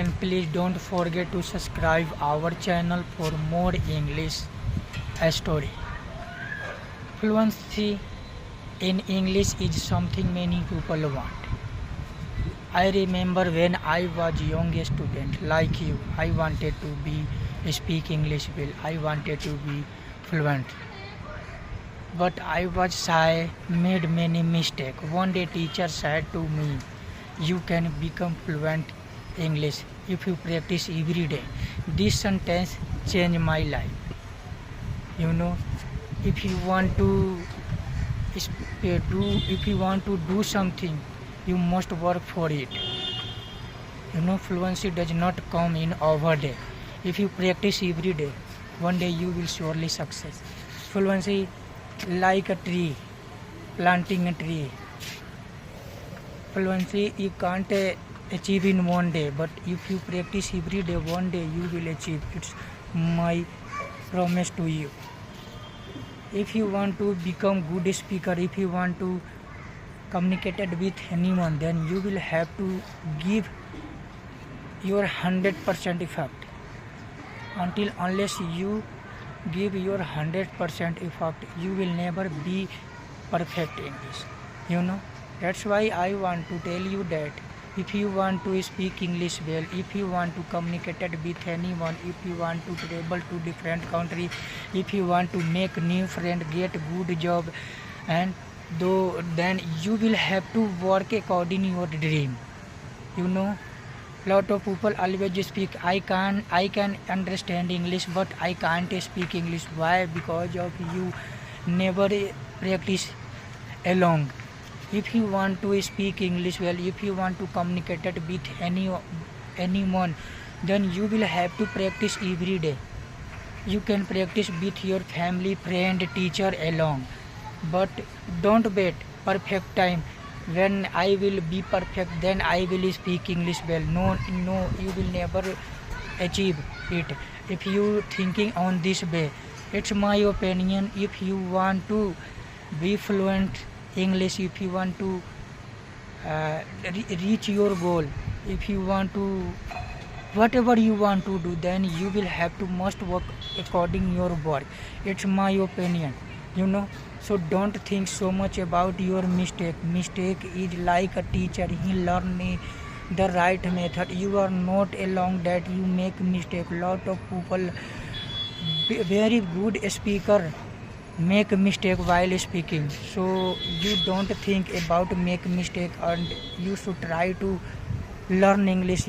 friend, please don't forget to subscribe our channel for more English story. Fluency in English is something many people want. I remember when I was young student like you, I wanted to be speak English well. I wanted to be fluent. But I was shy, made many mistakes. One day teacher said to me, you can become fluent English if you practice every day. This sentence changed my life. You know, if you want to do something, you must work for it. You know, fluency does not come in overday. If you practice every day, one day you will surely success. Fluency like a tree, planting a tree. Fluency you can't achieve in one day, but if you practice every day, one day you will achieve. It's my promise to you. If you want to become good speaker, if you want to communicate with anyone, then you will have to give your 100% effort. Unless you give your 100% effort, you will never be perfect in this. You know, that's why I want to tell you that if you want to speak English well, if you want to communicate with anyone, if you want to travel to different country, if you want to make new friend, get good job, and then you will have to work according your dream. You know, lot of people always speak, I can understand English, but I can't speak English. Why? Because of you never practice along. If you want to speak English well, if you want to communicate with anyone, then you will have to practice every day. You can practice with your family, friend, teacher along, but don't wait perfect time. When I will be perfect, then I will speak English well. No, you will never achieve it. If you thinking on this way, it's my opinion. If you want to be fluent English, if you want to reach your goal, if you want to whatever you want to do, then you will have to must work according your work. It's my opinion, you know. So don't think so much about your mistake. Mistake is like a teacher. He learn me the right method. You are not along that you make mistake. Lot of people, very good speaker, make mistake while speaking. So you don't think about make mistake, and you should try to learn English.